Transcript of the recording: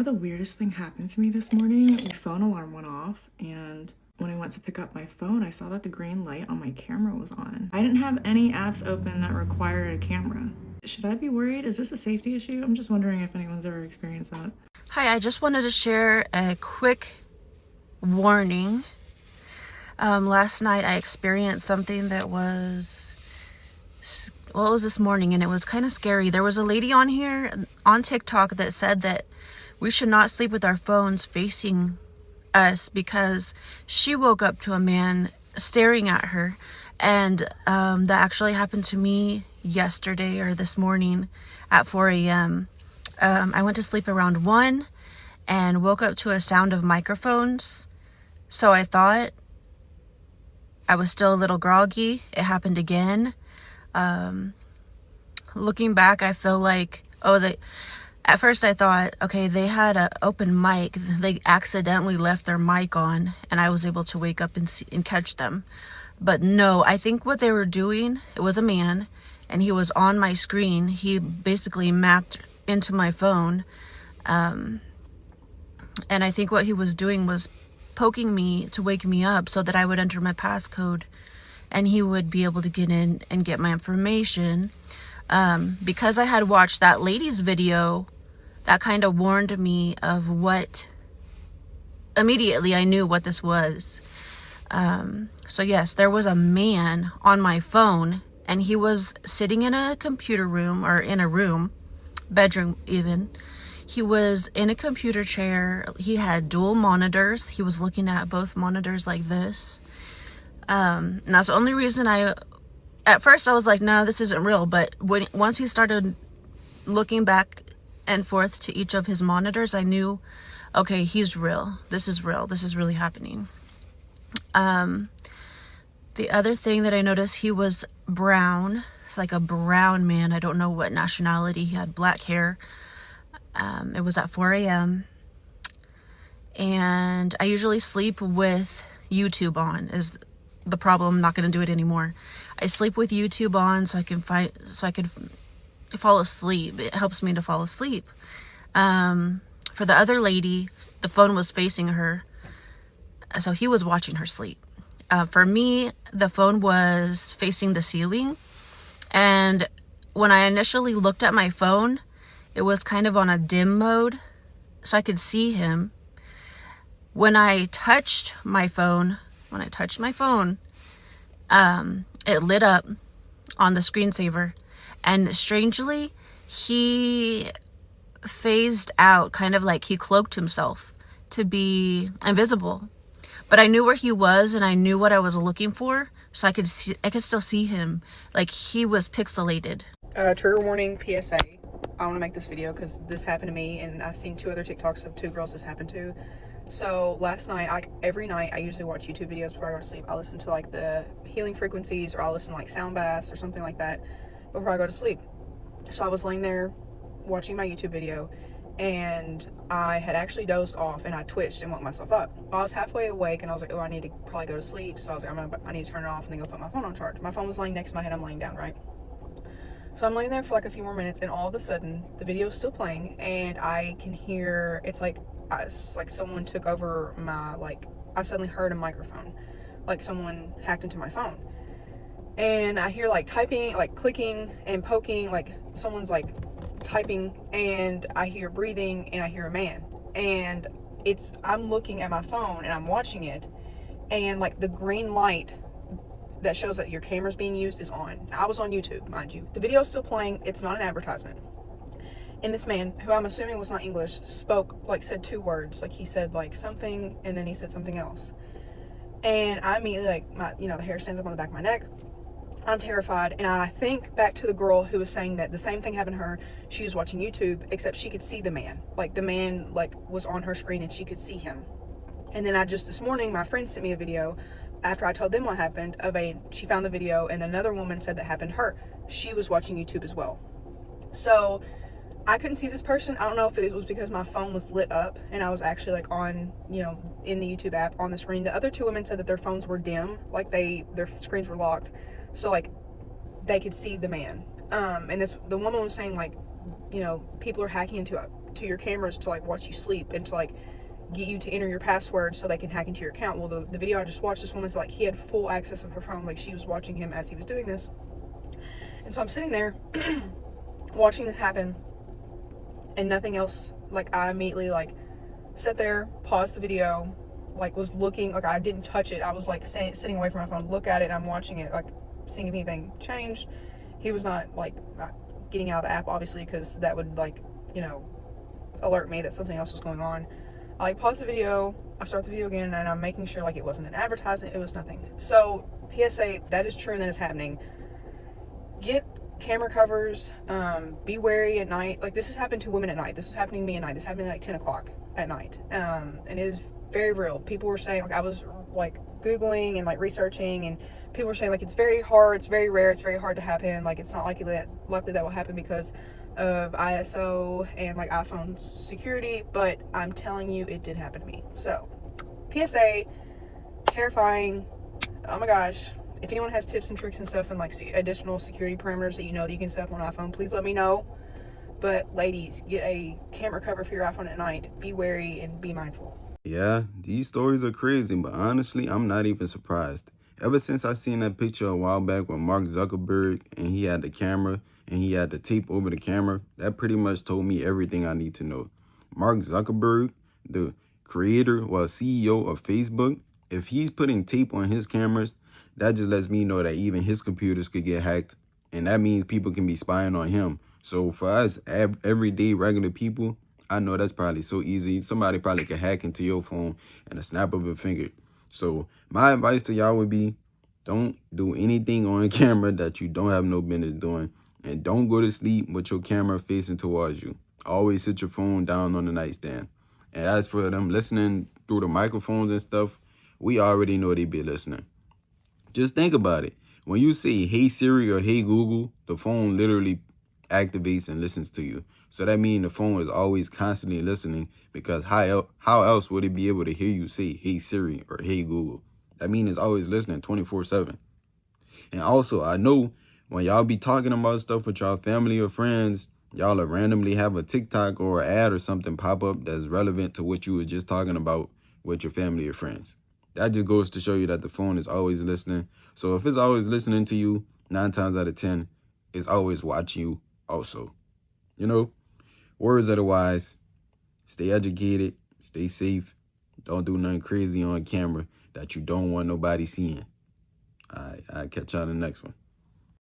the weirdest thing happened to me this morning? The phone alarm went off, and when I went to pick up my phone, I saw that the green light on my camera was on. I didn't have any apps open that required a camera. Should I be worried? Is this a safety issue? I'm just wondering if anyone's ever experienced that. Hi, I just wanted to share a quick warning. Last night I experienced something that was, it was this morning, and it was kind of scary. There was a lady on here on TikTok that said that we should not sleep with our phones facing us because she woke up to a man staring at her. And that actually happened to me yesterday or this morning at 4 a.m. I went to sleep around 1 and woke up to a sound of microphones. So I thought I was still a little groggy. It happened again. Looking back, I feel like, at first I thought, okay, they had an open mic. They accidentally left their mic on and I was able to wake up and catch them. But no, I think what they were doing, it was a man and he was on my screen. He basically mapped into my phone. And I think what he was doing was poking me to wake me up so that I would enter my passcode and he would be able to get in and get my information. Because I had watched that lady's video, that kind of warned me of immediately I knew what this was. So yes, there was a man on my phone and he was sitting in a computer room or in a room, bedroom even. He was in a computer chair. He had dual monitors. He was looking at both monitors like this. And that's the only reason at first I was like, no, this isn't real. But once he started looking back and forth to each of his monitors, I knew, okay, he's real. This is real. This is really happening. The other thing that I noticed, he was brown. It's like a brown man. I don't know what nationality. He had black hair. It was at 4 a.m. And I usually sleep with YouTube on is the problem. I'm not going to do it anymore. I sleep with YouTube on so I could fall asleep. It helps me to fall asleep. For the other lady, the phone was facing her, so he was watching her sleep. For me, the phone was facing the ceiling, and when I initially looked at my phone, it was kind of on a dim mode, so I could see him. When I touched my phone, it lit up on the screensaver, and strangely, he phased out, kind of like he cloaked himself to be invisible. But I knew where he was and I knew what I was looking for, so I could still see him. Like, he was pixelated. Trigger warning, PSA. I want to make this video because this happened to me, and I've seen 2 other TikToks of 2 girls this happened to. So last night, every night I usually watch YouTube videos before I go to sleep. I listen to like the healing frequencies, or I'll listen to like sound baths or something like that before I go to sleep. So I was laying there watching my YouTube video, and I had actually dozed off and I twitched and woke myself up. I was halfway awake and I was like, oh, I need to probably go to sleep. So I was like, I need to turn it off and then go put my phone on charge. My phone was laying next to my head. I'm laying down, right? So I'm laying there for like a few more minutes, and all of a sudden the video is still playing and I can hear, it's like someone took over I suddenly heard a microphone, like someone hacked into my phone. And I hear like typing, like clicking and poking, like someone's like typing, and I hear breathing and I hear a man. And I'm looking at my phone and I'm watching it, and like the green light that shows that your camera's being used is on. I was on YouTube, mind you. The video's still playing. It's not an advertisement. And this man, who I'm assuming was not English, said 2 words. Like, he said like something and then he said something else. And I immediately, the hair stands up on the back of my neck. I'm terrified, and I think back to the girl who was saying that the same thing happened to her. She was watching YouTube, except she could see the man. Like, the man was on her screen and she could see him. And then this morning, my friend sent me a video after I told them what happened she found the video, and another woman said that happened to her. She was watching YouTube as well. So I couldn't see this person. I don't know if it was because my phone was lit up and I was actually like on, in the YouTube app on the screen. The other 2 women said that their phones were dim, like their screens were locked, so like they could see the man. And the woman was saying, like, people are hacking into to your cameras to like watch you sleep and to like get you to enter your password so they can hack into your account. Well, the video I just watched, this woman's like, he had full access of her phone, like she was watching him as he was doing this. And so I'm sitting there watching this happen and nothing else. Like, I immediately like sat there, paused the video, like was looking, like I didn't touch it. I was like sitting away from my phone, look at it, and I'm watching it, like seeing if anything changed. He was not like getting out of the app, obviously, because that would like, you know, alert me that something else was going on. I like pause the video, I start the video again, and I'm making sure like it wasn't an advertisement, it was nothing. So PSA, that is true and that is happening. Get camera covers, be wary at night. Like, this has happened to women at night. This was happening to me at night. This happened at like 10 o'clock at night. And it is very real. People were saying, like, I was like Googling and like researching, and people were saying like it's very hard, it's very rare, it's very hard to happen. Like, it's not likely that will happen because of ISO and like iPhone security, but I'm telling you, it did happen to me. So PSA, terrifying. Oh my gosh. If anyone has tips and tricks and stuff and like additional security parameters that you know that you can set up on iPhone, please let me know. But ladies, get a camera cover for your iPhone at night. Be wary and be mindful. Yeah, these stories are crazy, but honestly, I'm not even surprised. Ever since I seen that picture a while back with Mark Zuckerberg and he had the camera and he had the tape over the camera, that pretty much told me everything I need to know. Mark Zuckerberg, the creator or CEO of Facebook, if he's putting tape on his cameras, that just lets me know that even his computers could get hacked, and that means people can be spying on him. So for us, everyday regular people, I know that's probably so easy. Somebody probably could hack into your phone in a snap of a finger. So my advice to y'all would be, don't do anything on camera that you don't have no business doing. And don't go to sleep with your camera facing towards you. Always sit your phone down on the nightstand. And as for them listening through the microphones and stuff, we already know they be listening. Just think about it. When you say, hey Siri or hey Google, the phone literally activates and listens to you. So that means the phone is always constantly listening, because how else would it be able to hear you say, hey Siri or hey Google? That means it's always listening 24/7. And also, I know when y'all be talking about stuff with y'all family or friends, y'all will randomly have a TikTok or an ad or something pop up that's relevant to what you were just talking about with your family or friends. That just goes to show you that the phone is always listening. So if it's always listening to you, 9 times out of 10, it's always watching you also. You know, words of the wise, stay educated, stay safe, don't do nothing crazy on camera that you don't want nobody seeing. All right, I'll catch y'all in the next one.